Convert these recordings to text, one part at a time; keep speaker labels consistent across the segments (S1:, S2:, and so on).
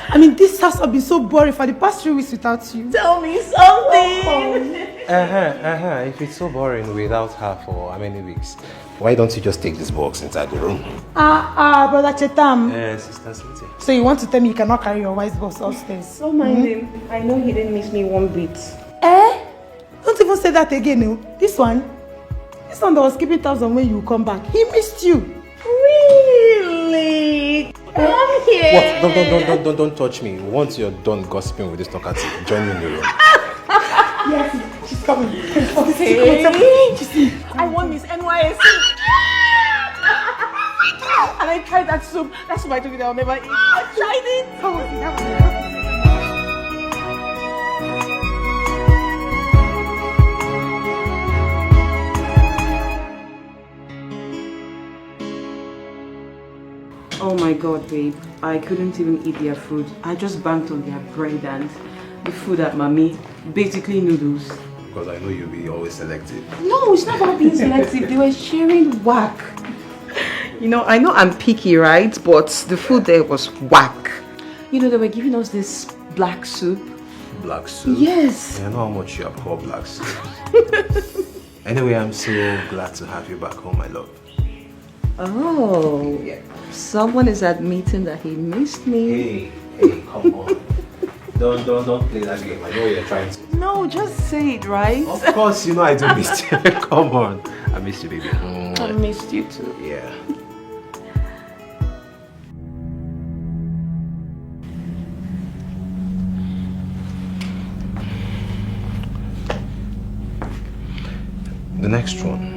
S1: I mean, this house has been so boring for the past 3 weeks without you.
S2: Tell me something.
S3: If it's so boring without her for how many weeks, why don't you just take this box inside the room?
S1: Brother Chetam.
S3: Sister Cynthia.
S1: So you want to tell me you cannot carry your wife's box upstairs?
S2: Don't mind him. I know he didn't miss me one bit.
S1: Don't even say that again, no. This one that was keeping tabs on when you come back, he missed you.
S2: Really? Come here.
S3: What? Don't touch me. Once you're done gossiping with this talkative, join me in the room.
S1: Yes, she's coming.
S2: Okay. I want Miss NYSC. And I tried that soup. That's why I told you that I'll never eat. I tried it.
S1: Come on,
S2: Oh my god, babe. I couldn't even eat their food. I just banked on their bread and the food at Mommy. Basically noodles.
S3: Because I know you'll be always selective.
S2: No, it's not about being selective. They were sharing whack. You know, I know I'm picky, right? But the food there was whack. You know, they were giving us this black soup.
S3: Black soup?
S2: Yes.
S3: I know how much you have called black soup. Anyway, I'm so glad to have you back home, my love.
S2: Oh, yeah. Someone is admitting that he missed me.
S3: Hey, come on. Don't play that game. I know you're trying to.
S2: No, just say it, right?
S3: Of course, you know I do miss you. Come on. I missed you, baby.
S2: I missed you too.
S3: Yeah. The next one.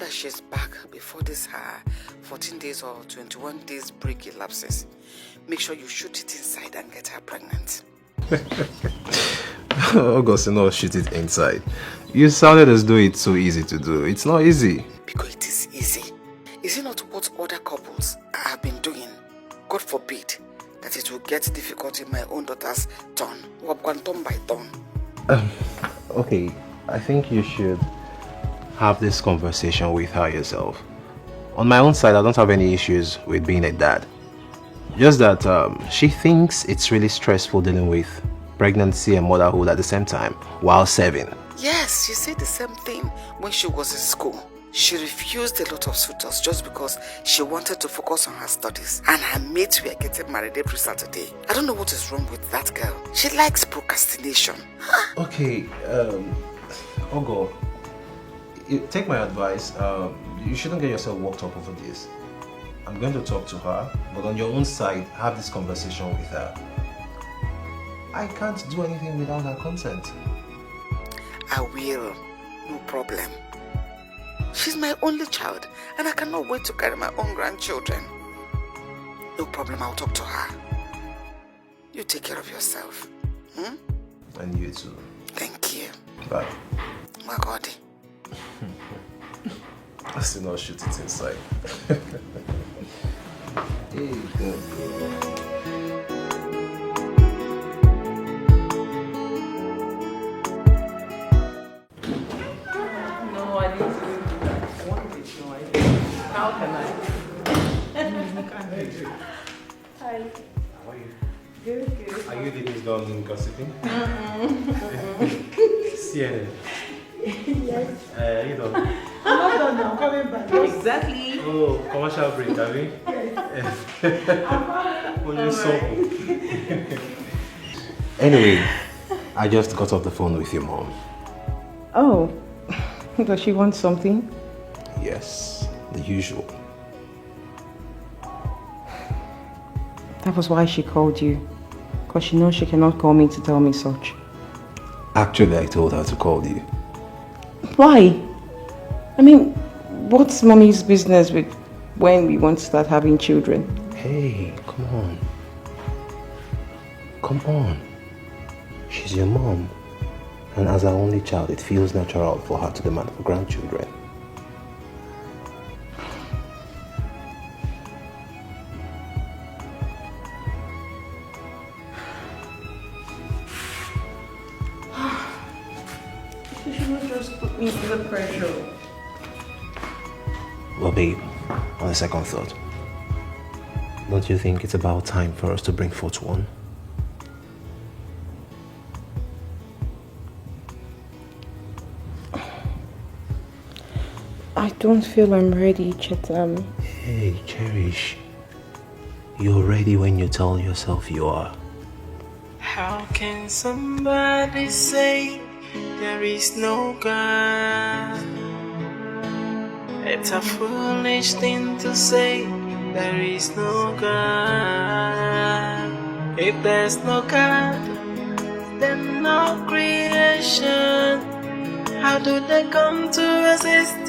S4: She's back before this her 14 days or 21 days break elapses. Make sure you shoot it inside and get her pregnant.
S3: August, no, shoot it inside. You sounded as though it's so easy to do. It's not easy.
S4: Because it is easy. Is it not what other couples have been doing? God forbid that it will get difficult in my own daughter's turn. Or turn by turn.
S3: Okay, I think you should have this conversation with her yourself. On my own side, I don't have any issues with being a dad. Just that she thinks it's really stressful dealing with pregnancy and motherhood at the same time while serving.
S4: Yes, she said the same thing when she was in school. She refused a lot of suitors just because she wanted to focus on her studies. And her mates were getting married every Saturday. I don't know what is wrong with that girl. She likes procrastination.
S3: Okay, Ogo, take my advice. You shouldn't get yourself worked up over this. I'm going to talk to her, but on your own side, have this conversation with her. I can't do anything without her consent.
S4: I will. No problem. She's my only child, and I cannot wait to carry my own grandchildren. No problem, I'll talk to her. You take care of yourself. Hmm?
S3: And you too.
S4: Thank you.
S3: Bye.
S4: My God.
S3: I still not shoot it inside. Hey, good.
S2: No, I didn't do that. I wanted it. No, I didn't. How can I? Hi.
S3: How are you?
S2: Good.
S3: Are you ladies done gossiping? CNN. Yes. You know.
S1: I'm not done now, I'm coming back.
S2: Exactly.
S3: Oh, commercial break, have you? Anyway, I just got off the phone with your mom.
S2: Oh, does she want something?
S3: Yes, the usual.
S2: That was why she called you. Because she knows she cannot call me to tell me such.
S3: Actually, I told her to call you.
S2: Why? I mean, what's mommy's business with when we want to start having children?
S3: Hey, come on. Come on. She's your mom. And as her only child, it feels natural for her to demand for grandchildren.
S2: You should not just put me through the pressure.
S3: Well, babe, on a second thought, don't you think it's about time for us to bring forth one?
S2: I don't feel I'm ready, Chetam.
S3: Hey, Cherish. You're ready when you tell yourself you are.
S5: How can somebody say there is no God? It's a foolish thing to say there is no God. If there's no God, then no creation. How do they come to existence?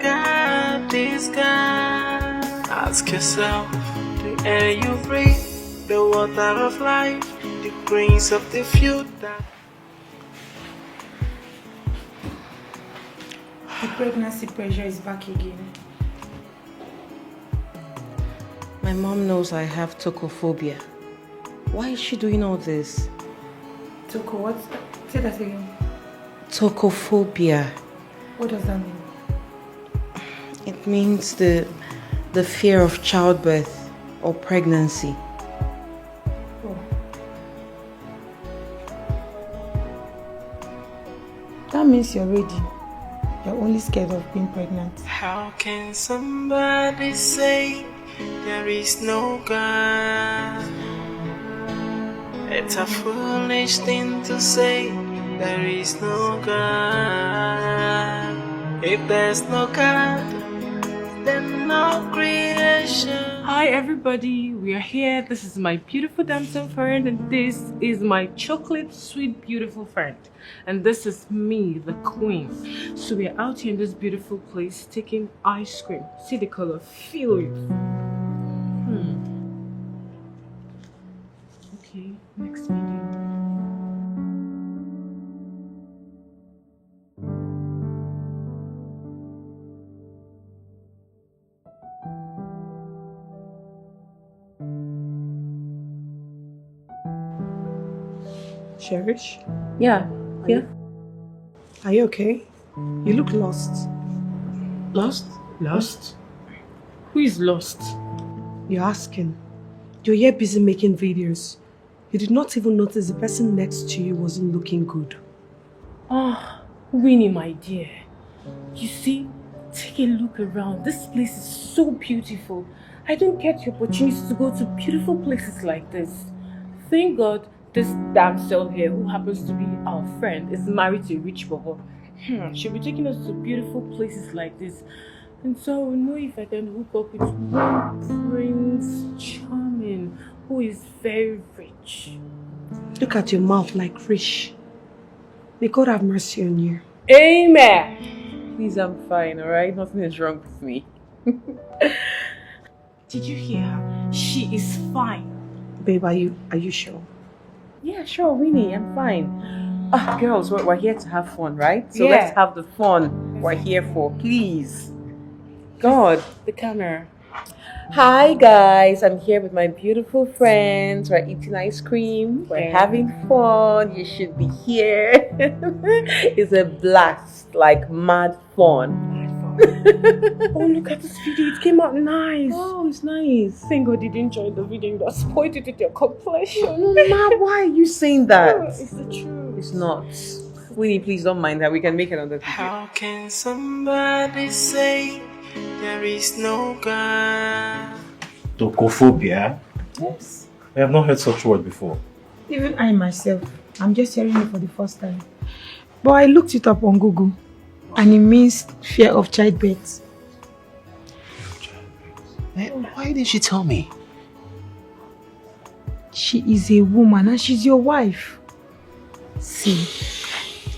S5: God is God. Ask yourself, the air you breathe, the water of life, the grains of the future.
S1: The pregnancy pressure is back again.
S2: My mom knows I have tocophobia. Why is she doing all this?
S1: Toko, what? Say that again.
S2: Tocophobia.
S1: What does that mean?
S2: It means the fear of childbirth or pregnancy.
S1: Oh. That means you're ready. You're only scared of being pregnant.
S5: How can somebody say there is no God? It's a foolish thing to say there is no God. If there's no God, then no creation.
S6: Hi everybody, we are here. This is my beautiful dancing friend and this is my chocolate sweet beautiful friend. And this is me, the queen. So we are out here in this beautiful place taking ice cream. See the color, feel it. Okay, next video.
S7: Cherish,
S6: Yeah.
S7: are you okay? You look lost.
S6: Lost? Lost? Who is lost?
S7: You're asking. You're here busy making videos. You did not even notice the person next to you wasn't looking good.
S6: Ah, Winnie, my dear. You see, take a look around. This place is so beautiful. I don't get the opportunity to go to beautiful places like this. Thank God this damsel here, who happens to be our friend, is married to a rich boy. She'll be taking us to beautiful places like this. And so I will know if I can hook up with one Prince Charming, who is very rich.
S7: Look at your mouth like fish. May God have mercy on you.
S6: Amen.
S2: Please, I'm fine, alright? Nothing is wrong with me.
S6: Did you hear her? She is fine.
S7: Babe, are you sure?
S2: Yeah, sure, Winnie, I'm fine. Girls, we're here to have fun, right? So
S6: Yeah.
S2: let's have the fun we're here for, please. God.
S6: The camera.
S2: Hi guys, I'm here with my beautiful friends. We're eating ice cream. We're having fun. You should be here. It's a blast, like mad fun.
S6: Oh, look at this video. It came out nice.
S2: Oh, it's nice.
S6: Thank God you didn't join the video. You just spoiled it with your complexion.
S2: No, Ma, why are you saying that?
S6: It's the truth.
S2: It's not. Winnie, please don't mind that. We can make it on the video.
S5: How can somebody say there is no God?
S3: Phobia?
S1: Yes.
S3: I have not heard such word before.
S1: Even I myself, I'm just hearing it for the first time. But I looked it up on Google, and it means fear of childbirth.
S3: Why didn't she tell me?
S1: She is a woman and she's your wife. See,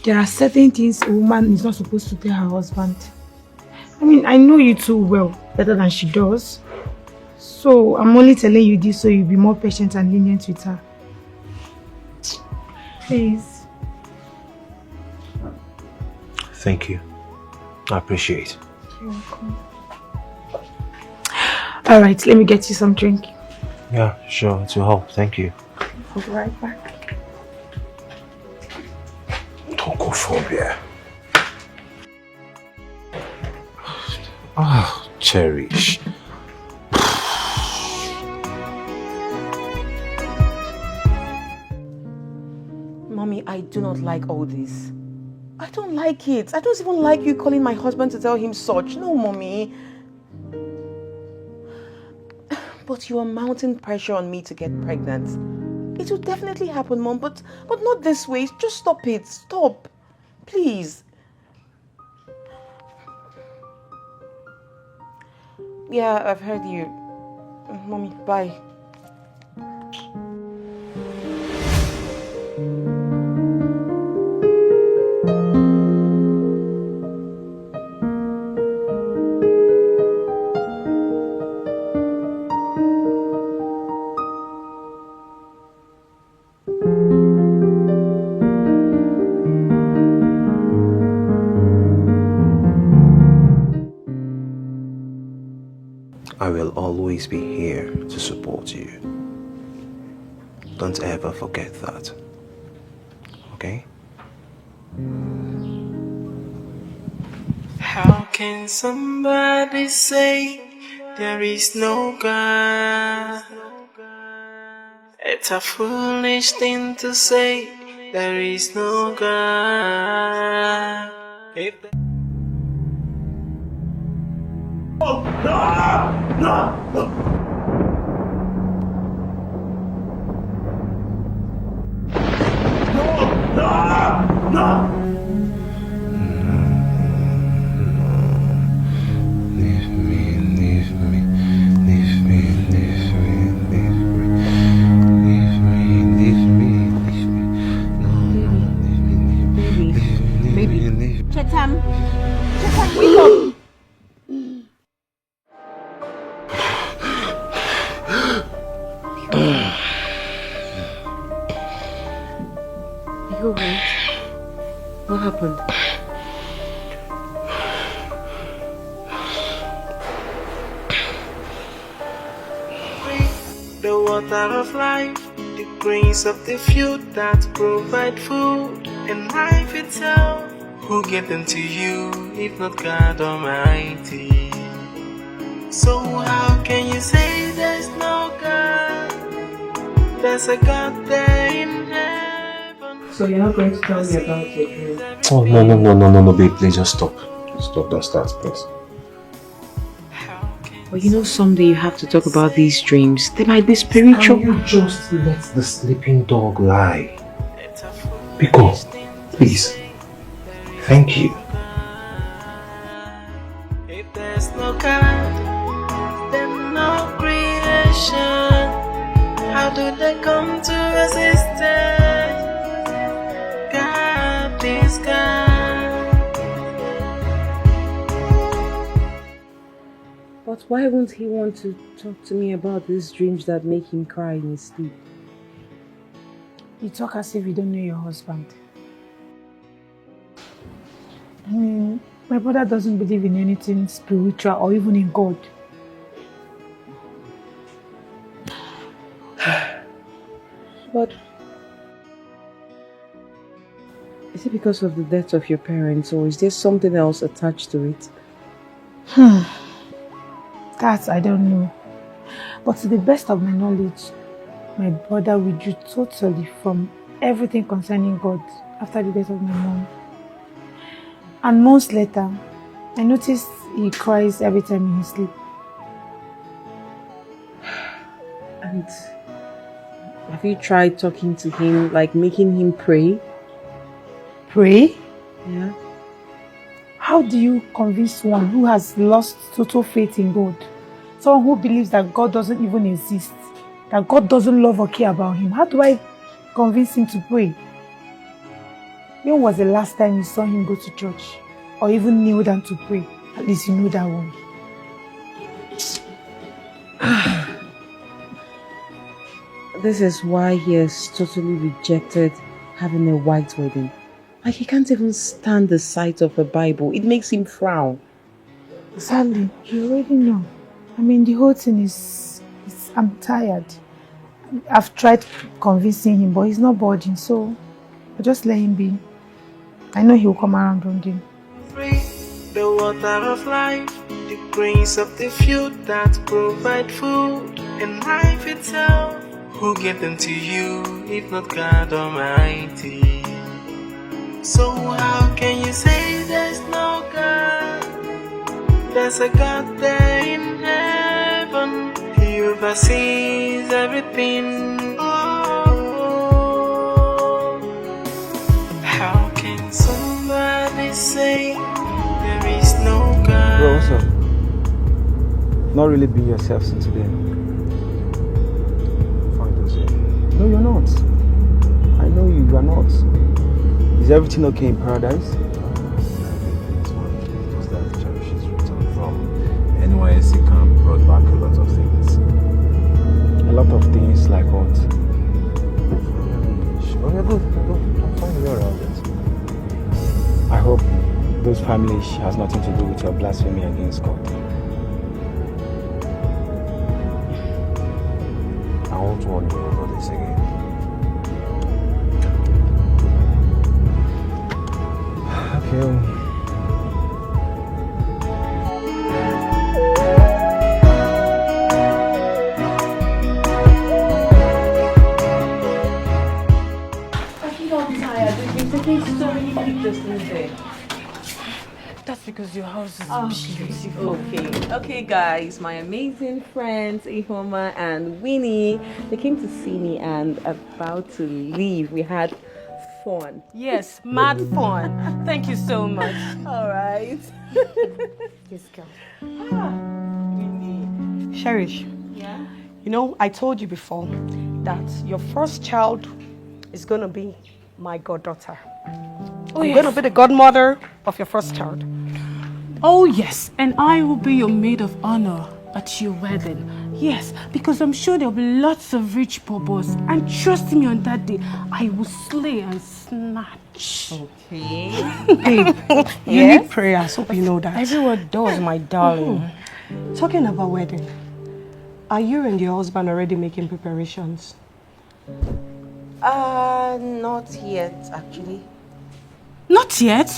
S1: there are certain things a woman is not supposed to tell her husband. I mean, I know you too well, better than she does. So I'm only telling you this so you'll be more patient and lenient with her. Please.
S3: Thank you. I appreciate.
S1: You're welcome. Alright, let me get you some drink.
S3: Yeah, sure. It will help. Thank you.
S1: I'll be right back.
S3: Phobia. Ah, cherish.
S2: Mommy, I do not like all this. I don't like it. I don't even like you calling my husband to tell him such. No, Mommy. But you are mounting pressure on me to get pregnant. It will definitely happen, Mom, but not this way. Just stop it. Stop. Please. Yeah, I've heard you. Mommy, bye.
S3: I will always be here to support you. Don't ever forget that. Okay?
S5: How can somebody say there is no God? It's a foolish thing to say there is no God.
S2: What happened?
S5: The water of life, the grains of the field that provide food and life itself. Who gave them to you if not God Almighty? So how can you say there's no God? There's a God there in heaven.
S2: So you're not going to tell me about your dream?
S3: Oh, no, babe. Please just stop. Stop. Don't start, please.
S5: How can
S6: But you know, someday you have to talk about these dreams. They might be spiritual.
S3: Can you just let the sleeping dog lie? Biko, please. Thank you.
S5: If there's no God, then no creation. How do they come to existence? God is God.
S6: But why won't he want to talk to me about these dreams that make him cry in his sleep?
S1: You talk as if you don't know your husband. I mean, my brother doesn't believe in anything spiritual or even in God.
S6: But is it because of the death of your parents, or is there something else attached to it?
S1: That I don't know. But to the best of my knowledge, my brother withdrew totally from everything concerning God after the death of my mom. And months later, I noticed he cries every time in his sleep.
S6: And have you tried talking to him, like making him pray?
S1: Pray?
S6: Yeah.
S1: How do you convince one who has lost total faith in God? Someone who believes that God doesn't even exist, that God doesn't love or care about him. How do I convince him to pray? When was the last time you saw him go to church? Or even kneel down to pray? At least you know that one.
S6: This is why he has totally rejected having a white wedding. Like, he can't even stand the sight of a Bible. It makes him frown.
S1: Sadly, you already know. I mean, the whole thing is I'm tired. I've tried convincing him, but he's not budging, so I just let him be. I know he'll come around one day.
S5: Free, the water of life, the grains of the field that provide food and life itself. Who gave them to you if not God Almighty? So how can you say there's no God? There's a God there in heaven. He oversees everything. Oh, how can somebody say there is no God?
S8: Bro, what's up? Not really being yourself since today.
S3: Fine, Jose.
S8: No, you're not. I know you are not. Is everything okay in paradise?
S3: It's fine. Just that Cherish is returned from NYSC camp brought back a lot of things.
S8: A lot of things like what?
S3: Oh, yeah, good. I'm fine with all of it.
S8: I hope those families has nothing to do with your blasphemy against God.
S3: I won't warn you about this again. Okay.
S6: That's because your house is beautiful. Okay, guys, my amazing friends, Ihoma and Winnie, they came to see me and about to leave. We had fun.
S1: Yes, mad fun. Thank you so much.
S6: All right.
S1: Yes, girl.
S6: Winnie.
S7: Cherish,
S6: Yeah?
S7: you know, I told you before that your first child is going to be my goddaughter.
S1: Oh,
S7: I'm going to be the godmother of your first child.
S6: Oh, yes, and I will be your maid of honor at your wedding. Yes, because I'm sure there'll be lots of rich bobos, and trust me, on that day, I will slay and snatch.
S2: Okay.
S7: Babe, you need prayers. Hope you know that.
S1: Everyone does, my darling.
S7: Talking about wedding, are you and your husband already making preparations?
S2: Not yet, actually.
S6: Not yet?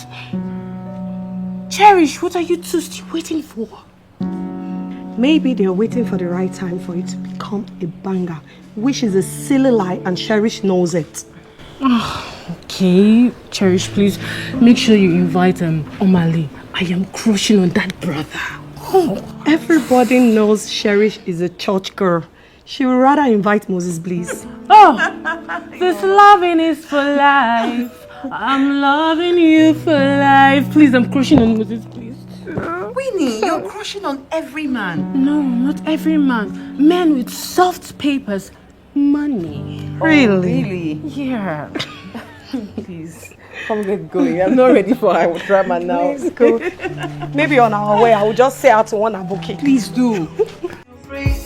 S6: Cherish, what are you two still waiting for?
S7: Maybe they're waiting for the right time for it to become a banger, which is a silly lie, and Cherish knows it.
S6: Okay, Cherish, please make sure you invite Omali. I am crushing on that brother.
S7: Everybody knows Cherish is a church girl. She would rather invite Moses, please.
S6: Oh, this loving is for life. I'm loving you for life. Please, I'm crushing on Moses, please.
S2: Winnie, you're crushing on every man.
S6: No, not every man. Men with soft papers. Money.
S2: Really?
S6: Yeah.
S2: Please, come get going. I'm not ready for our drama now.
S7: Please go. Maybe on our way, I will just say out to one aboki.
S2: Please do.
S5: Free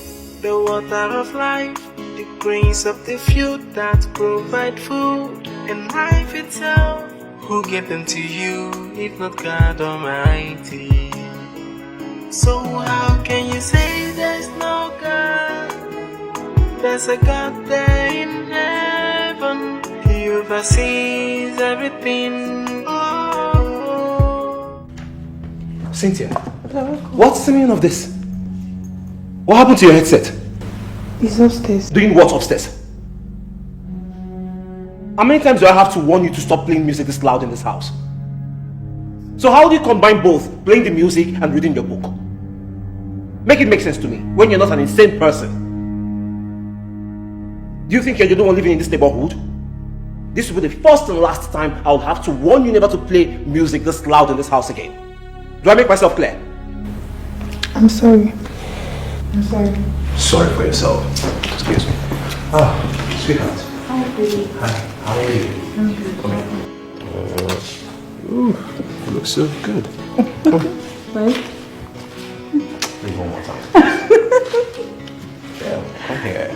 S5: the water of life, the grains of the field that provide food and life itself. Who gave them to you if not God Almighty? So how can you say there's no God? There's a God there in heaven. He oversees everything. Oh.
S3: Cynthia, what's the meaning of this? What happened to your headset?
S1: It's upstairs.
S3: Doing what upstairs? How many times do I have to warn you to stop playing music this loud in this house? So how do you combine both, playing the music and reading your book? Make it make sense to me, when you're not an insane person. Do you think you're the only one living in this neighborhood? This will be the first and last time I'll have to warn you never to play music this loud in this house again. Do I make myself clear?
S1: I'm sorry. I'm sorry.
S3: Sorry for yourself. Excuse me. Ah, sweetheart.
S1: Hi, baby.
S3: Hi, how are you?
S1: I'm good.
S3: Come here. Ooh, you look so good.
S1: Right?
S3: Please, one more time. Yeah, come here.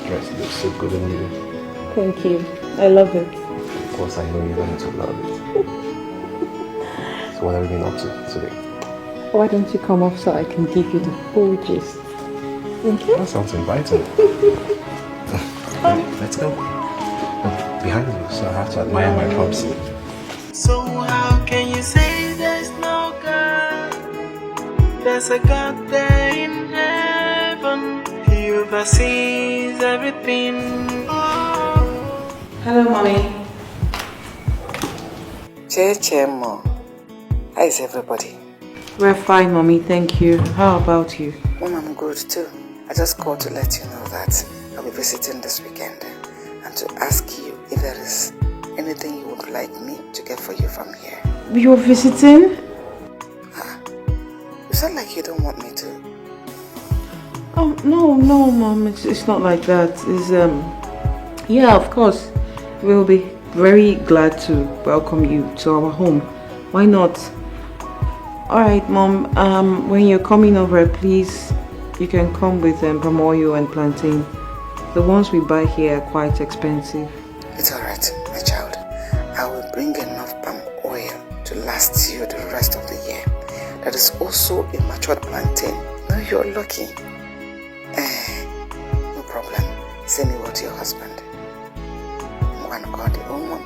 S3: Dress looks so good on you.
S2: Thank you. I love it.
S3: Of course, I know you're going to love it. So what have you been up to today?
S2: Why don't you come up so I can give you the full gist?
S3: That sounds inviting. Let's go. Behind you, so I have to admire my props.
S5: So how can you say there's no God? There's a God there in heaven. He oversees everything. Oh.
S2: Hello, Mommy.
S4: Chemo. How is everybody?
S2: We're fine, Mommy. Thank you. How about you?
S4: Mom, I'm good too. I just called to let you know that I'll be visiting this weekend and to ask you if there is anything you would like me to get for you from here.
S2: You're visiting?
S4: You sound like you don't want me to.
S2: Oh, no, Mom. It's not like that. It's, yeah, of course. We'll be very glad to welcome you to our home. Why not? Alright, Mom. When you're coming over, please, you can come with palm oil and plantain. The ones we buy here are quite expensive.
S4: It's alright, my child. I will bring enough palm oil to last you the rest of the year. That is also a matured plantain. No, you're lucky. No problem. Send me what to your husband. I'm going to call the home mom.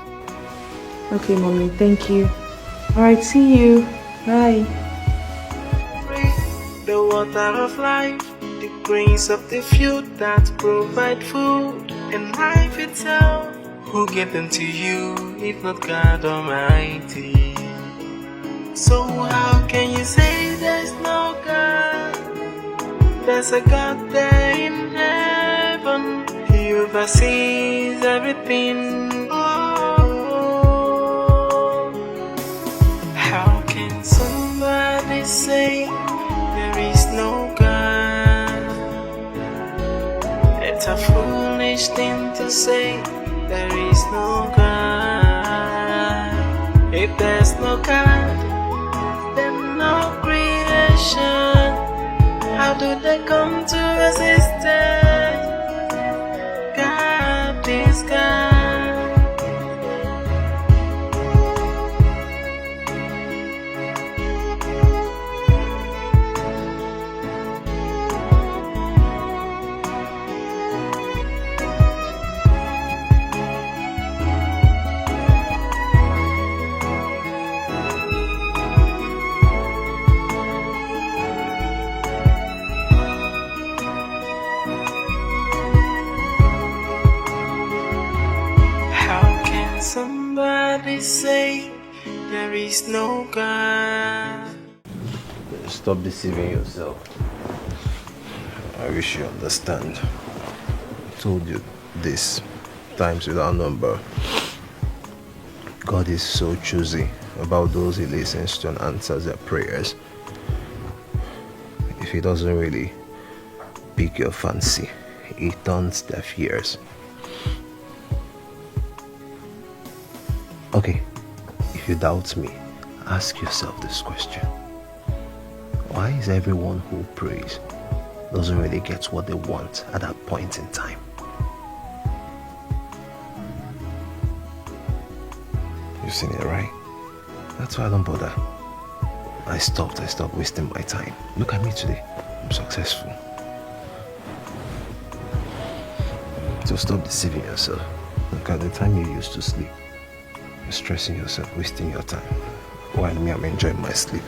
S2: Okay, Mommy. Thank you. Alright, see you. Bye.
S5: The water of life, the grains of the field that provide food and life itself. Who gave them to you if not God Almighty? So how can you say there's no God? There's a God there in heaven. He oversees everything. Oh. How can somebody say there is no God? It's a foolish thing to say. There is no God. If there's no God, then no creation. How do they come to existence? God is God. Somebody say there is no God.
S3: stop deceiving yourself. I wish you understand. I told you this times without number. God is so choosy about those he listens to and answers their prayers. If he doesn't really pique your fancy, he turns deaf ears. Okay, if you doubt me, ask yourself this question. Why is everyone who prays doesn't really get what they want at that point in time? You've seen it, right? That's why I don't bother. I stopped wasting my time. Look at me today. I'm successful. So stop deceiving yourself. Look at the time you used to sleep. You're stressing yourself, wasting your time. While me, I'm enjoying my sleep.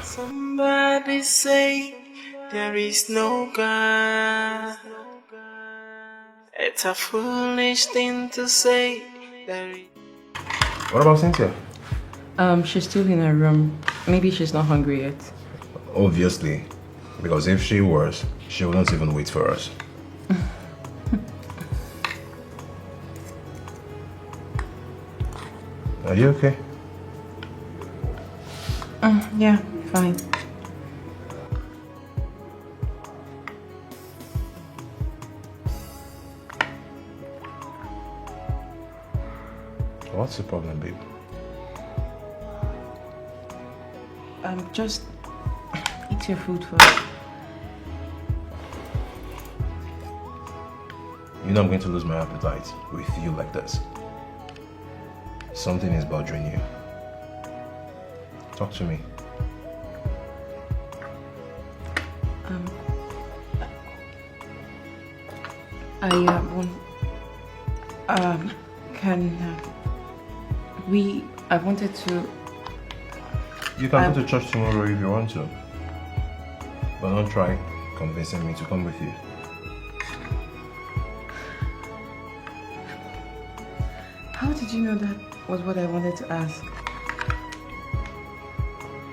S5: Somebody say there is no God. It's a foolish thing to say.
S3: What about Cynthia?
S6: She's still in her room. Maybe she's not hungry yet.
S3: Obviously. Because if she was, she wouldn't even wait for us. Are you okay?
S6: Yeah, fine.
S3: What's the problem, babe?
S6: Just eat your food first.
S3: You know I'm going to lose my appetite with you like this. Something is bothering you. Talk to me.
S6: I wanted to...
S3: You can go to church tomorrow if you want to. But don't try convincing me to come with you.
S6: How did you know that was what I wanted to ask?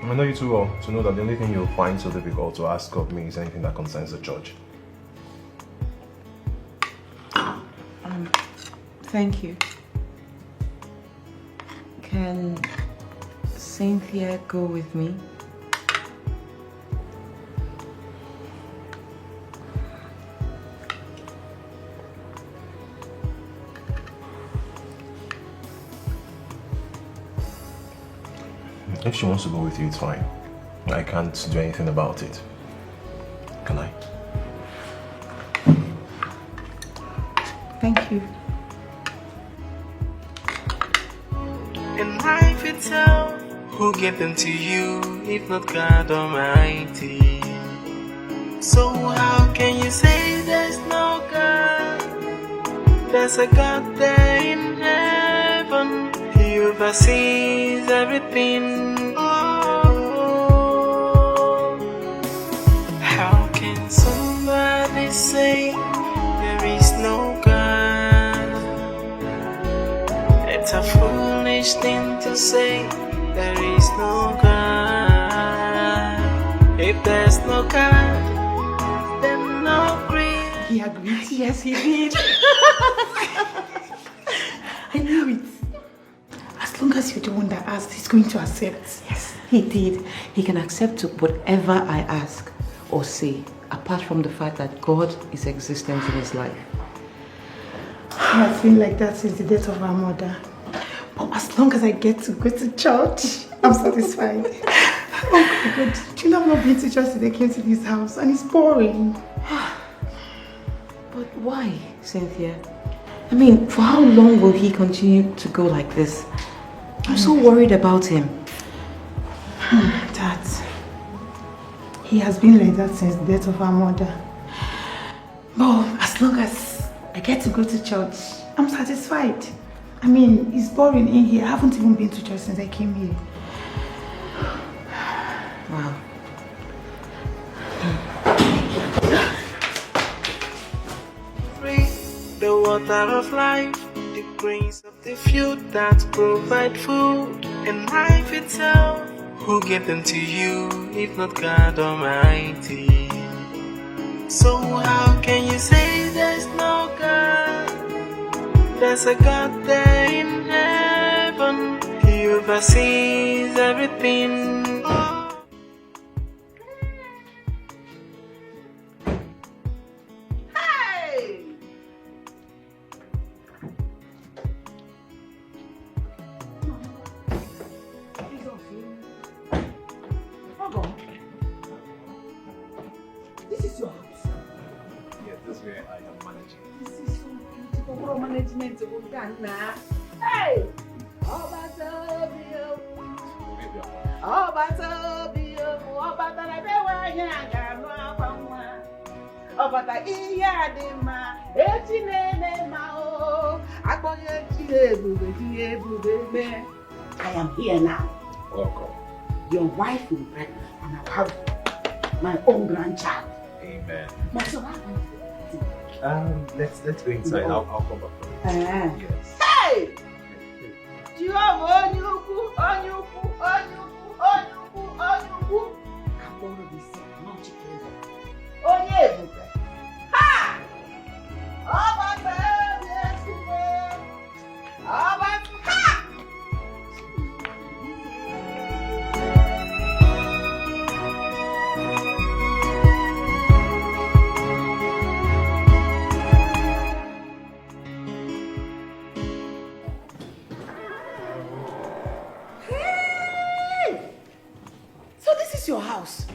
S3: I know you too well to know that the only thing you'll find so difficult to ask of me is anything that concerns the church.
S6: Thank you. Can Cynthia go with me?
S3: If she wants to go with you, it's fine. I can't do anything about it. Can I?
S6: Thank you.
S5: In life itself, who gave them to you if not God Almighty? So how can you say there's no God? There's a God there in heaven. He oversees everything. Oh, how can somebody say there is no God? It's a foolish thing to say there is no God. If there's no God, then no grace.
S1: He agreed. Yes, he did. I knew it. As long as you're the one that asked, he's going to accept.
S2: Yes, he did. He can accept whatever I ask or say, apart from the fact that God is existent in his life.
S1: I have been like that since the death of our mother. But as long as I get to go to church, I'm satisfied. Oh my God, do you know I've not been to church since I came to this house and it's boring.
S2: But why, Cynthia? I mean, for how long will he continue to go like this? I'm so worried about him.
S1: Dad, he has been like that since the death of our mother. But as long as I get to go to church, I'm satisfied. I mean, it's boring in here. I haven't even been to church since I came here.
S2: Wow.
S5: The water water of life, the grains of the field that provide food, and life itself. Who gave them to you, if not God Almighty? So how can you say there's no God? There's a God there in heaven. He oversees everything.
S2: Hey! I am here now.
S3: Welcome.
S2: Your wife will be pregnant and I'll have my own grandchild.
S3: Amen.
S2: My son,
S3: Let's go inside. I'll come back for you. Yes.
S2: Hey! Your house.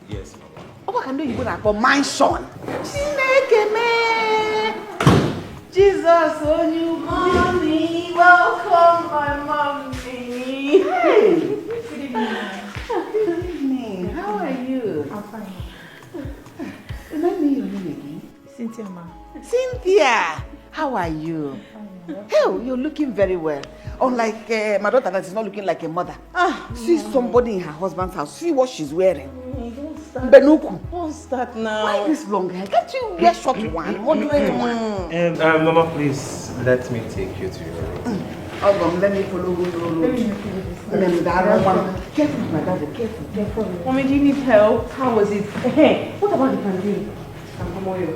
S3: Yes, Mama.
S2: Oh, what can do you put up for my son? Jesus, oh you mommy, welcome my mommy. Hey. Good evening. How are you?
S1: I'm fine.
S2: Remind me your name again.
S1: Cynthia, ma.
S2: Cynthia, how are you? Hell, you're looking very well. Unlike my daughter that is not looking like a mother. See somebody in her husband's house. See what she's wearing.
S6: Don't start.
S2: Benuku.
S6: Don't start now.
S2: Why this long hair? Can't you wear short one, moderate one?
S3: Mama, please let me take you to your room.
S2: Let me follow you. Careful, my daughter. Careful.
S6: Mommy, do you need help? How was it? Hey, what about the pandemic?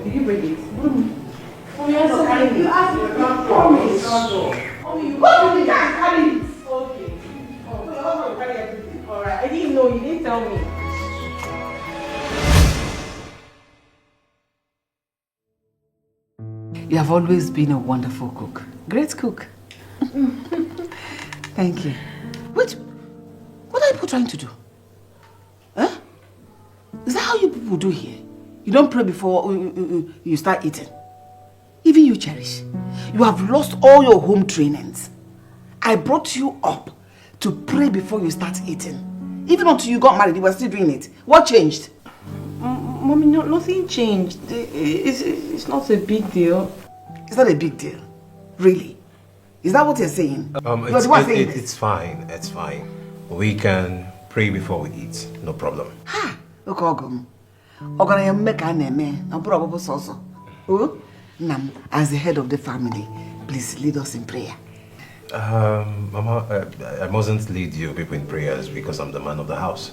S6: Did you break it? Mommy, you asked me to promise. Mommy, you can't carry it. Okay. Alright, I didn't know. You didn't tell me.
S2: You have always been a wonderful cook. Great cook. Thank you. Wait, what are you people trying to do? Huh? Is that how you people do here? You don't pray before you start eating? Even you, Cherish, you have lost all your home trainings. I brought you up to pray before you start eating. Even until you got married, you were still doing it. What changed?
S6: Mommy, nothing changed. It's not a big deal.
S2: It's not a big deal. Really? Is that what you're saying?
S3: It's fine. It's fine. We can pray before we eat. No problem.
S2: Ha! Look, Ogum. Ogana make a name. I'm probably also. Oh? Nam, as the head of the family, please lead us in prayer.
S3: Mama, I mustn't lead you people in prayers because I'm the man of the house.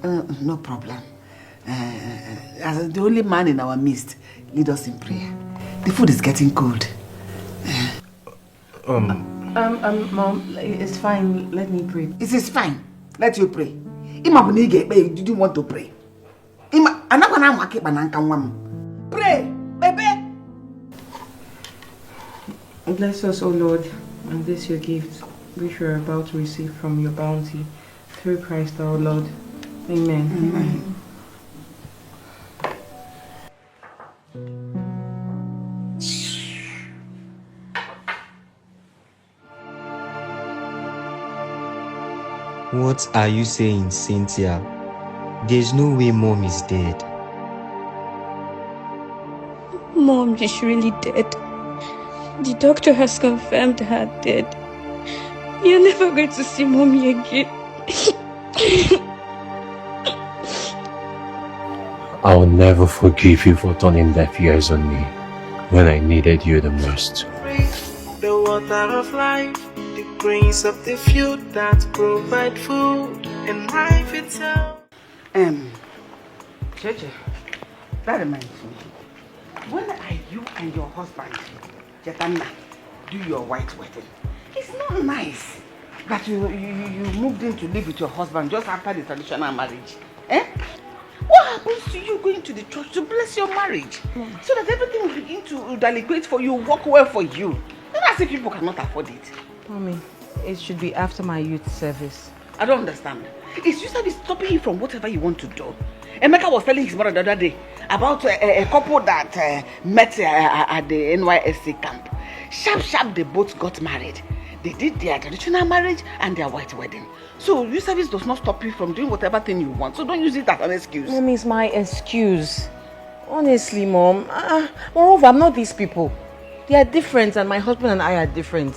S2: No problem. As the only man in our midst, lead us in prayer. The food is getting cold.
S6: Mom, it's fine. Let me pray.
S2: It is fine. Let you pray. Did you want to pray? Pray, baby.
S6: Bless us, O Lord, and this your gift, which we are about to receive from your bounty, through Christ our Lord. Amen.
S2: Amen.
S9: What are you saying, Cynthia? There's no way Mom is dead.
S10: Mom is really dead. The doctor has confirmed her dead. You're never going to see Mommy again.
S3: I'll never forgive you for turning deaf ears on me when I needed you the most.
S5: The water of life, the grains of the field that provide food and life itself.
S4: Cheche, that reminds me. When are you and your husband, Jetana, do your white wedding? It's not nice that you moved in to live with your husband just after the traditional marriage. Eh? What happens to you going to the church to bless your marriage? So that everything will begin to delicate for you, work well for you. Not as if people cannot afford it.
S2: Mommy, it should be after my youth service.
S4: I don't understand. Is you service stopping you from whatever you want to do? Emeka was telling his mother the other day about a couple that met at the NYSC camp. Sharp, they both got married. They did their traditional marriage and their white wedding. So your service does not stop you from doing whatever thing you want. So don't use it as an excuse.
S2: Mom, it's my excuse. Honestly, Mom. Moreover, I'm not these people. They are different and my husband and I are different.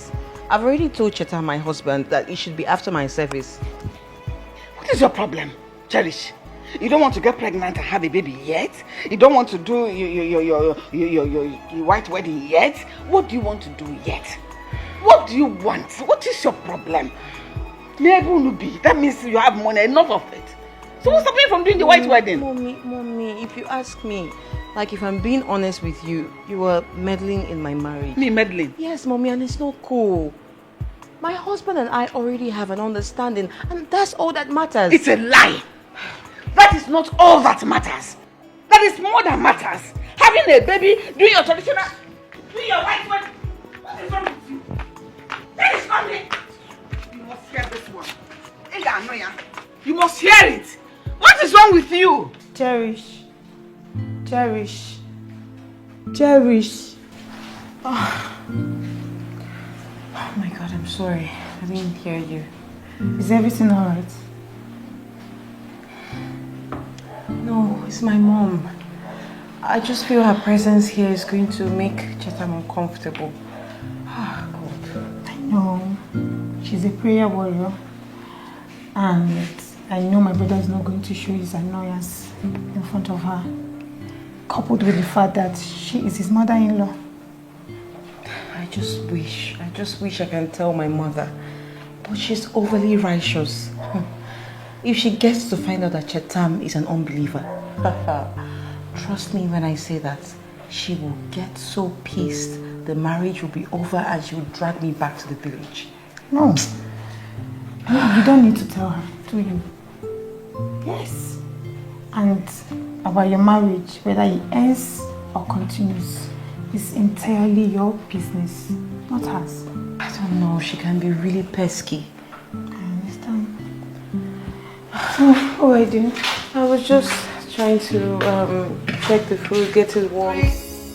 S2: I've already told Cheta, my husband, that it should be after my service.
S4: What is your problem, Cherish? You don't want to get pregnant and have a baby yet? You don't want to do your white wedding yet? What do you want to do yet? What do you want? What is your problem? That means you have money, enough of it. So what's stopping you from doing the white wedding?
S2: Mommy, if you ask me, like if I'm being honest with you, you were meddling in my marriage.
S4: Me meddling?
S2: Yes, Mommy, and it's not cool. My husband and I already have an understanding, and that's all that matters.
S4: It's a lie. That is not all that matters. That is more than matters. Having a baby, doing your traditional, doing your white wedding. What is wrong with you? That is not it. You must hear this one. You must hear it. What is wrong with you?
S1: Cherish.
S2: Oh my God, I'm sorry. I didn't hear you.
S1: Is everything alright?
S2: No, it's my mom. I just feel her presence here is going to make Chetam uncomfortable. Ah, God.
S1: I know. She's a prayer warrior. And I know my brother is not going to show his annoyance in front of her. Coupled with the fact that she is his mother-in-law.
S2: I just wish I can tell my mother. But she's overly righteous. If she gets to find out that Chetam is an unbeliever, trust me when I say that, she will get so pissed the marriage will be over and she will drag me back to the village.
S1: No. You don't need to tell her, do you? Yes. And about your marriage, whether it ends or continues, is entirely your business, not hers.
S2: I don't know, she can be really pesky.
S1: I understand. So, what I do?
S2: I was just trying to check the food, get it warm.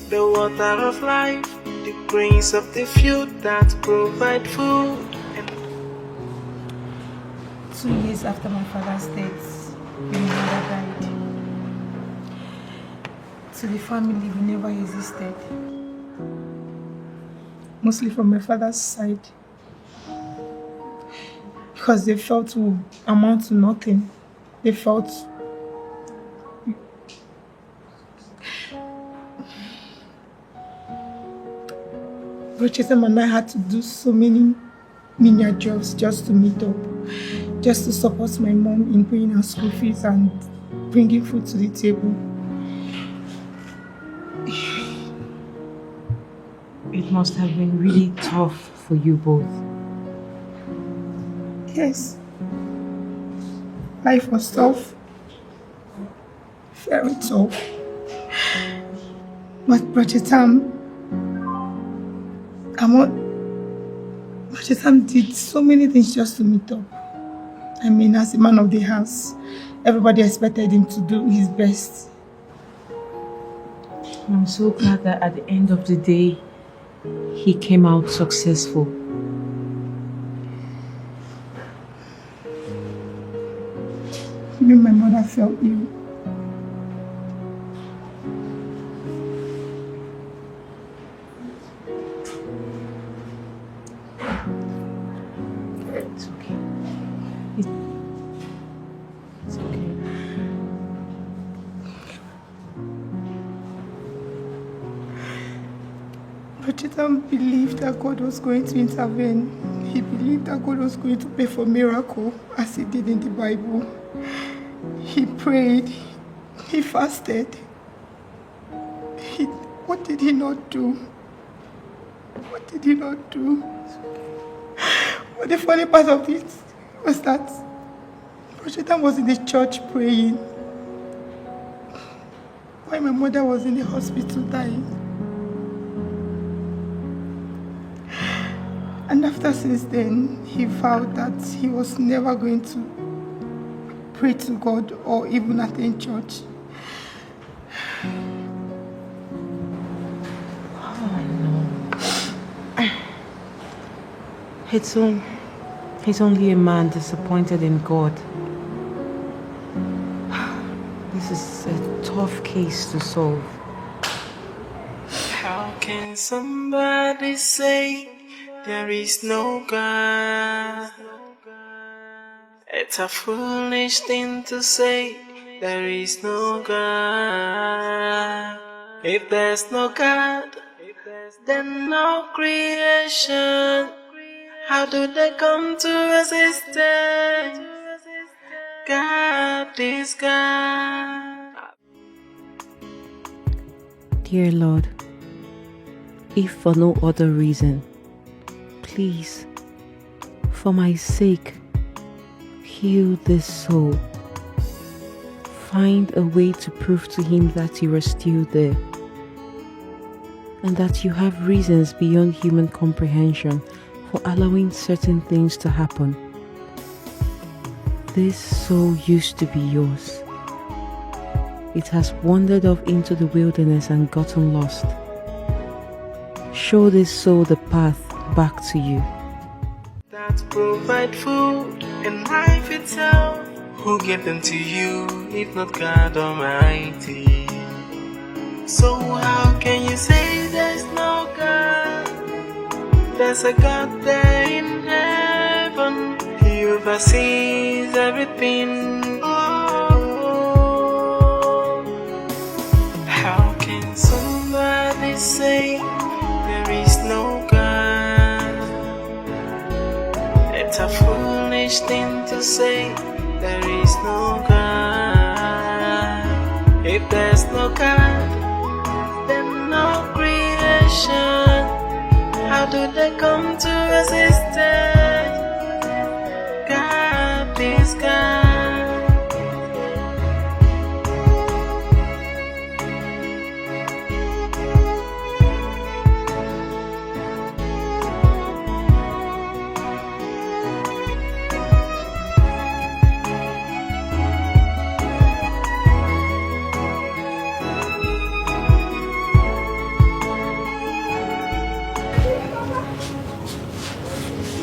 S5: The water of life, the grains of the field that provide food.
S1: 2 years after my father's death, my mother died. To the family, we never existed. Mostly from my father's side. Because they felt we amount to nothing. They felt Rochester and I had to do so many menial jobs just to meet up. Just to support my mom in paying her school fees and bringing food to the table.
S2: It must have been really tough for you both.
S1: Yes. Life was tough. Very tough. But Brachetam did so many things just to meet up. I mean, as a man of the house, everybody expected him to do his best.
S2: I'm so glad that at the end of the day, he came out successful.
S1: Even my mother felt ill.
S2: It's okay. It's okay.
S1: Jonathan believed that God was going to intervene. He believed that God was going to pay for miracle as he did in the Bible. He prayed. He fasted. What did he not do? What did he not do? But the funny part of it was that Jonathan was in the church praying while my mother was in the hospital dying. And since then, he vowed that he was never going to pray to God or even attend church.
S2: Oh no. He's only a man disappointed in God. This is a tough case to solve.
S5: How can somebody say there is no God? It's a foolish thing to say there is no God. If there's no God, then no creation. How do they come to existence? God is God.
S2: Dear Lord, if for no other reason, please, for my sake, heal this soul. Find a way to prove to him that you are still there and that you have reasons beyond human comprehension for allowing certain things to happen. This soul used to be yours. It has wandered off into the wilderness and gotten lost. Show this soul the path back to you.
S5: That provide food and life itself. Who gave them to you if not God Almighty? So how can you say there's no God? There's a God there in heaven. He oversees everything. Oh, how can somebody say there is no God? It's a foolish thing to say there is no God. If there's no God, then no creation. How do they come to existence? God is God.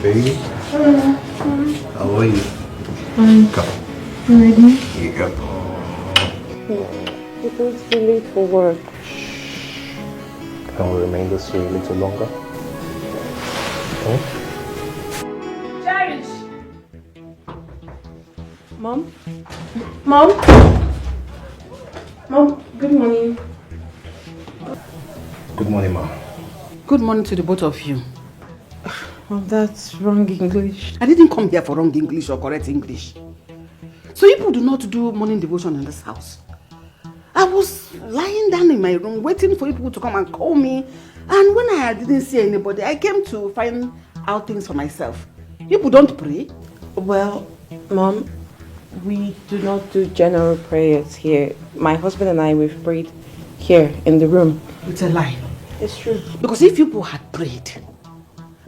S3: Baby, how are you?
S1: Fine.
S3: Come.
S1: You ready?
S3: Here you go.
S2: You're going to be late for work.
S3: Can we remain this way a little longer?
S1: Cherish!
S2: Mom? Mom? Mom, good morning.
S3: Good morning, Ma.
S11: Good morning to the both of you.
S2: Mom, that's wrong English.
S11: I didn't come here for wrong English or correct English. So people do not do morning devotion in this house. I was lying down in my room waiting for people to come and call me. And when I didn't see anybody, I came to find out things for myself. People don't pray.
S2: Well, Mom, we do not do general prayers here. My husband and I, we've prayed here in the room.
S11: It's a lie.
S2: It's true.
S11: Because if people had prayed,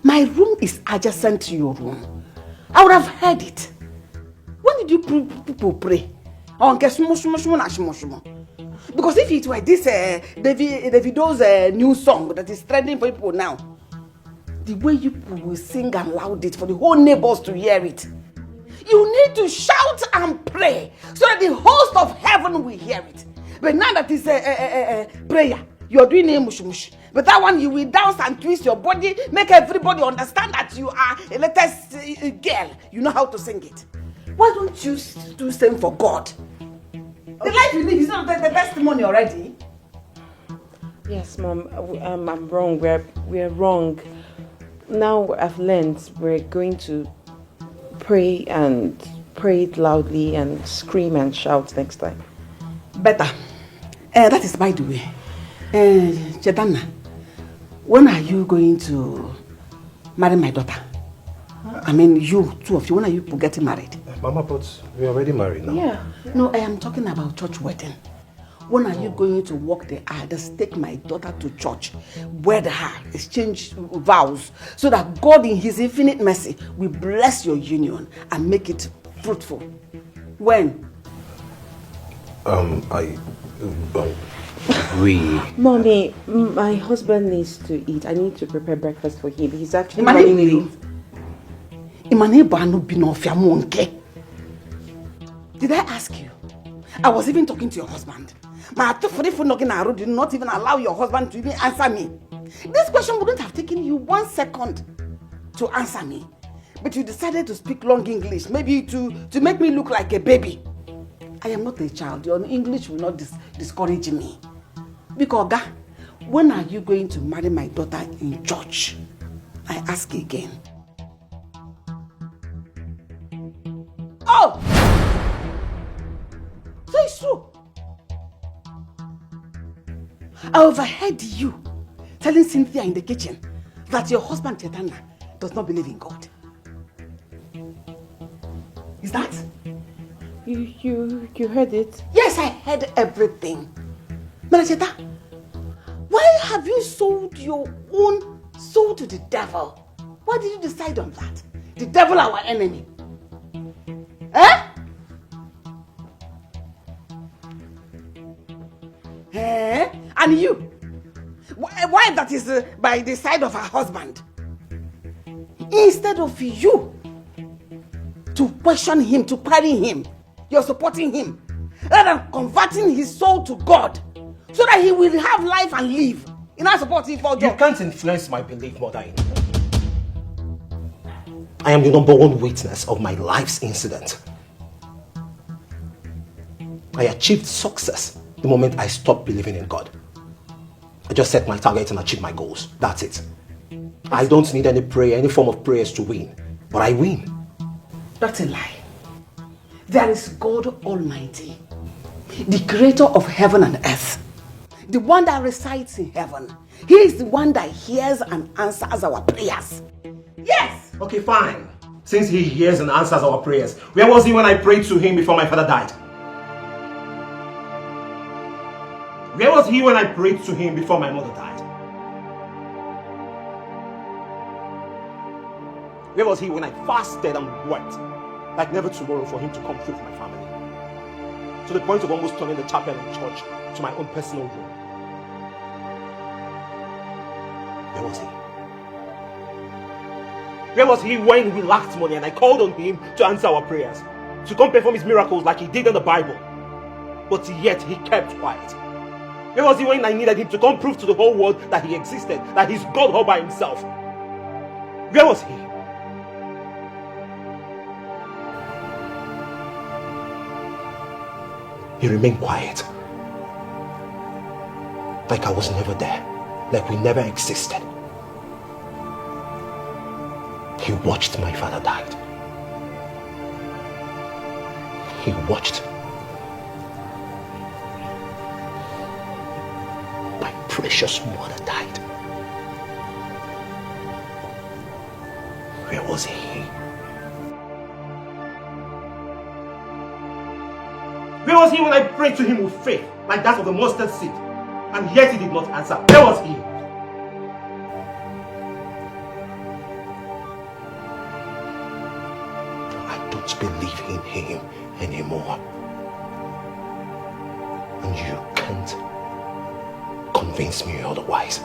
S11: my room is adjacent to your room. I would have heard it. When did you people pray? Because if it were this Davido's new song that is trending for people now, the way you people will sing and loud it for the whole neighbors to hear it, you need to shout and pray so that the host of heaven will hear it. But now that it's prayer, you're doing a mush mush. But that one, you will dance and twist your body, make everybody understand that you are a latest girl. You know how to sing it. Why don't you do the same for God? The life you live is not the testimony already.
S2: Yes, Mom. I'm wrong. We're wrong. Now I've learned we're going to pray it loudly and scream and shout next time.
S11: Better. That is by the way. Chetana, when are you going to marry my daughter? I mean, you, two of you, when are you getting married?
S3: Mama, but we're already married now.
S11: Yeah. No, I am talking about church wedding. When are you going to walk the aisle, just take my daughter to church, wed her, exchange vows, so that God in His infinite mercy will bless your union and make it fruitful? When?
S2: Mommy, my husband needs to eat. I need to prepare breakfast for him. He's actually running late.
S11: Did I ask you? I was even talking to your husband. My phone did not even allow your husband to even answer me. This question wouldn't have taken you 1 second to answer me. But you decided to speak long English, maybe to make me look like a baby. I am not a child. Your English will not discourage me. Because, when are you going to marry my daughter in church? I ask again. Oh! So it's true. I overheard you telling Cynthia in the kitchen that your husband Chetana does not believe in God. Is that?
S2: You heard it?
S11: Yes, I heard everything. Manacheta, why have you sold your own soul to the devil? Why did you decide on that? The devil, our enemy. Eh? Eh? And you? Why that is by the side of her husband? Instead of you to question him, to query him, you're supporting him, rather than converting his soul to God, so that he will have life and live. In our support, you
S3: can't influence my belief, Mother. I am the #1 witness of my life's incident. I achieved success the moment I stopped believing in God. I just set my target and achieved my goals. That's it. I don't need any prayer, any form of prayers to win. But I win.
S11: That's a lie. There is God Almighty, the creator of heaven and earth, the one that resides in heaven. He is the one that hears and answers our prayers. Yes!
S3: Okay, fine. Since He hears and answers our prayers, where was He when I prayed to Him before my father died? Where was He when I prayed to Him before my mother died? Where was He when I fasted and wept like never tomorrow for Him to come through for my family? To the point of almost turning the chapel and church to my own personal room. Where was He? Where was He when we lacked money and I called on Him to answer our prayers, to come perform His miracles like He did in the Bible? But yet He kept quiet. Where was He when I needed Him to come prove to the whole world that He existed, that He's God all by Himself? Where was He? He remained quiet. Like I was never there. Like we never existed. He watched my father die. He watched my precious mother died. Where was He? Where was He when I prayed to Him with faith, like that of the mustard seed, and yet He did not answer? Where was He? I don't believe in Him anymore. And you can't convince me otherwise.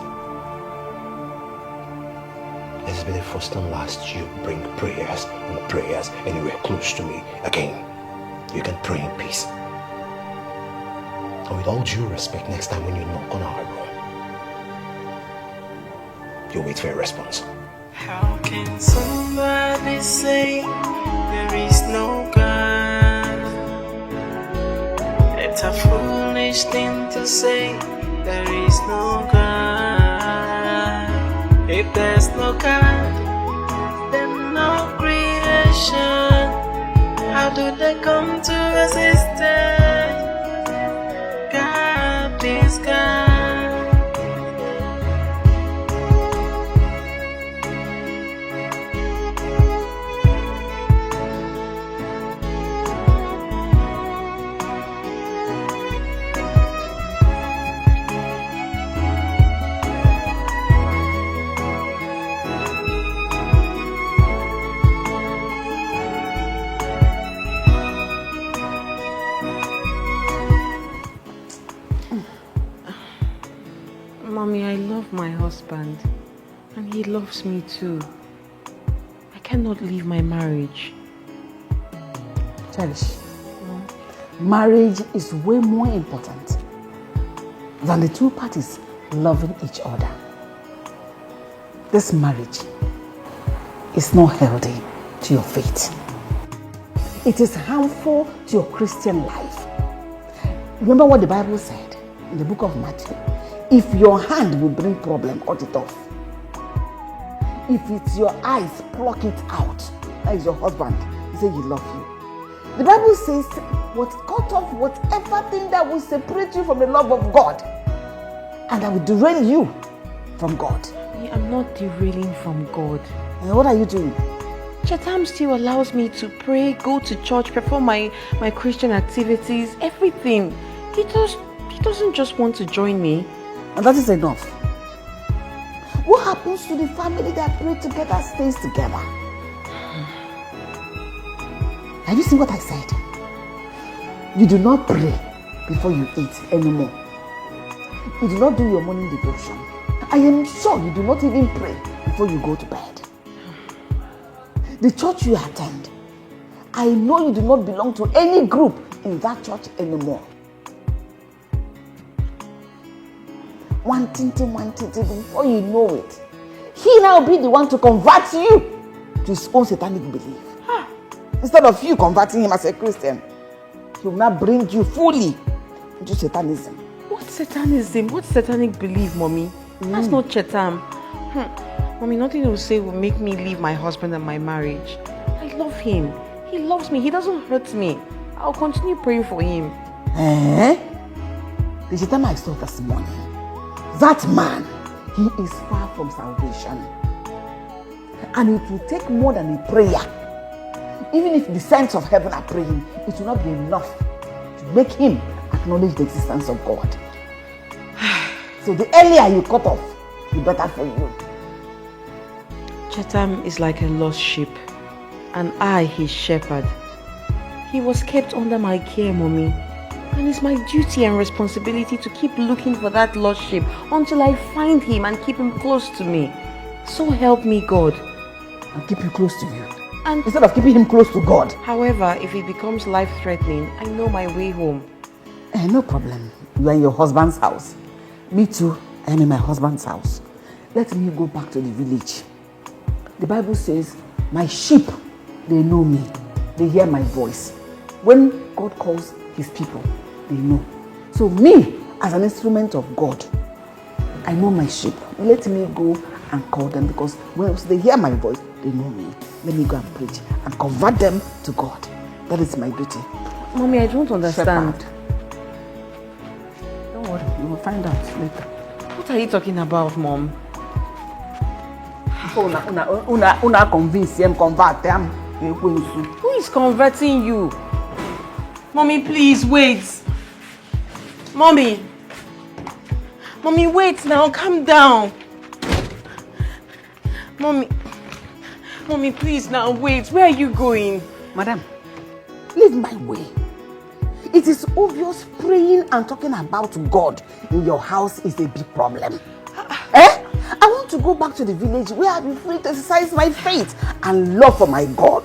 S3: This will be the first and last you bring prayers and prayers anywhere close to me again. You can pray in peace. And with all due respect, next time when you knock on our door, you wait for a response.
S5: How can somebody say there is no God? It's a foolish thing to say there is no God. If there's no God, then no creation. How do they come to existence? God is God.
S2: Mommy, I love my husband, and he loves me too. I cannot leave my marriage.
S11: Cherish, marriage is way more important than the two parties loving each other. This marriage is not healthy to your faith. It is harmful to your Christian life. Remember what the Bible said in the book of Matthew. If your hand will bring problem, cut it off. If it's your eyes, pluck it out. That is your husband. He said he loves you. The Bible says, cut off whatever thing that will separate you from the love of God, and that will derail you from God.
S2: I'm not derailing from God.
S11: And what are you doing?
S2: Chetam still allows me to pray, go to church, perform my Christian activities, everything. He doesn't just want to join me.
S11: And that is enough. What happens to the family that pray together stays together? Have you seen what I said? You do not pray before you eat anymore. You do not do your morning devotion. I am sure you do not even pray before you go to bed. The church you attend, I know you do not belong to any group in that church anymore. One thing, before you know it, he now be the one to convert you to his own satanic belief. Instead of you converting him as a Christian, he will now bring you fully into Satanism.
S2: What Satanism? What satanic belief, Mommy? That's not Chetam. Mommy, nothing you will say will make me leave my husband and my marriage. I love him. He loves me. He doesn't hurt me. I'll continue praying for him.
S11: The Chetam I saw this morning, that man, he is far from salvation. And it will take more than a prayer. Even if the saints of heaven are praying, it will not be enough to make him acknowledge the existence of God. So the earlier you cut off, the better for you.
S2: Chetam is like a lost sheep, and I, his shepherd. He was kept under my care, Mommy. And it's my duty and responsibility to keep looking for that lost sheep until I find him and keep him close to me. So help me, God.
S11: And keep him close to you. And instead of keeping him close to God.
S2: However, if it becomes life-threatening, I know my way home.
S11: No problem. You are in your husband's house. Me too, I am in my husband's house. Let me go back to the village. The Bible says, my sheep, they know me. They hear my voice. When God calls his people, they know. So me, as an instrument of God, I know my sheep. Let me go and call them, because when they hear my voice, they know me. Let me go and preach and convert them to God. That is my duty.
S2: Mommy, I don't understand.
S11: Shepherd. Don't worry, you will find out later.
S2: What are you talking about, Mom?
S11: Una convince him, convert them.
S2: Who is converting you? Mommy, please, wait. Mommy, wait now, calm down. Mommy, please now, wait. Where are you going?
S11: Madam, leave my way. It is obvious praying and talking about God in your house is a big problem. I want to go back to the village where I'll be free to exercise my faith and love for my God.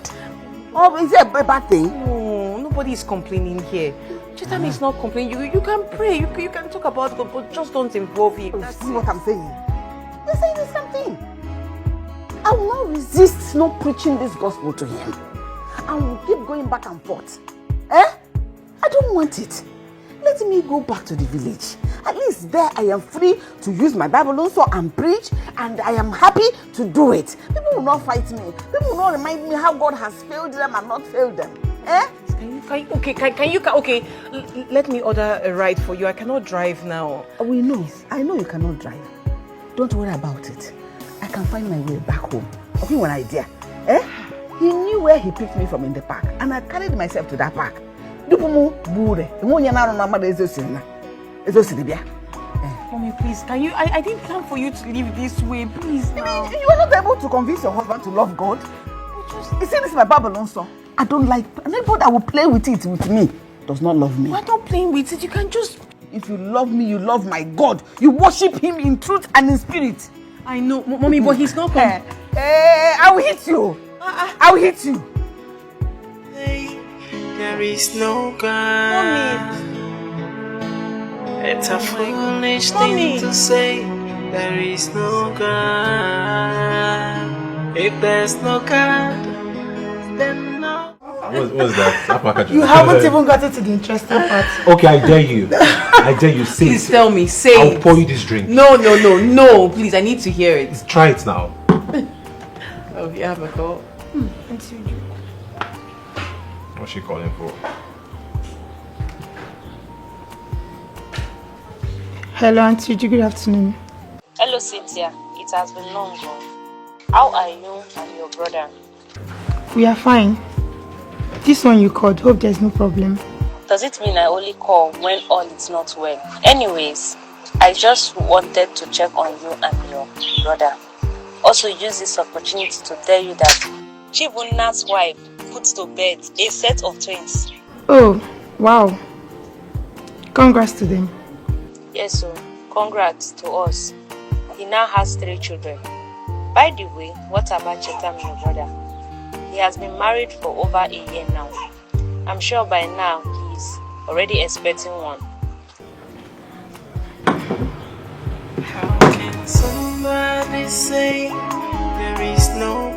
S11: Oh, is it a bad thing?
S2: No, nobody is complaining here. Chetam is not complaining. You can pray, you can talk about God, but just don't involve him.
S11: See what I'm saying? You're saying the same thing. I will not resist not preaching this gospel to him. And we'll keep going back and forth. I don't want it. let me go back to the village. At least there I am free to use my Bible also and preach, and I am happy to do it. People will not fight me. People will not remind me how God has failed them and not failed them. Eh?
S2: Okay, let me order a ride for you. I cannot drive now.
S11: We know. I know you cannot drive. Don't worry about it. I can find my way back home. Okay, one idea. Eh? He knew where he picked me from in the park, and I carried myself to that park.
S2: Mommy, please, can you? I didn't plan for you to live this way. Please, now.
S11: You were not able to convince your husband to love God. You see, this is my Bible also. I don't like anybody that will play with it with me. Does not love me.
S2: Why not playing with it? You can just.
S11: If you love me, you love my God. You worship Him in truth and in spirit.
S2: I know, Mommy, but He's not coming.
S11: I will hit you. I will hit you.
S5: There is no God. It's a foolish thing to say. There is no God. If there's no God, then no.
S3: What's that?
S1: You haven't even gotten to the interesting part.
S3: Okay, I dare you. I dare you. Say
S2: Please
S3: it.
S2: tell me. Say
S3: I'll
S2: it.
S3: pour you this drink.
S2: No. Please, I need to hear it.
S3: Try it now.
S2: Oh, you have a call.
S3: What's she calling for?
S1: Hello, Auntie Uju. Good afternoon.
S12: Hello, Cynthia. It has been long. How are you and your brother?
S1: We are fine. This one you called. Hope there's no problem.
S12: Does it mean I only call when all is not well? Anyways, I just wanted to check on you and your brother. Also use this opportunity to tell you that Chibuna's wife put to bed a set of twins.
S1: Oh, wow. Congrats to them.
S12: Yes, so congrats to us. He now has 3 children. By the way, what about Chetam, your brother? He has been married for over a year now. I'm sure by now he's already expecting one.
S5: How can somebody say there is no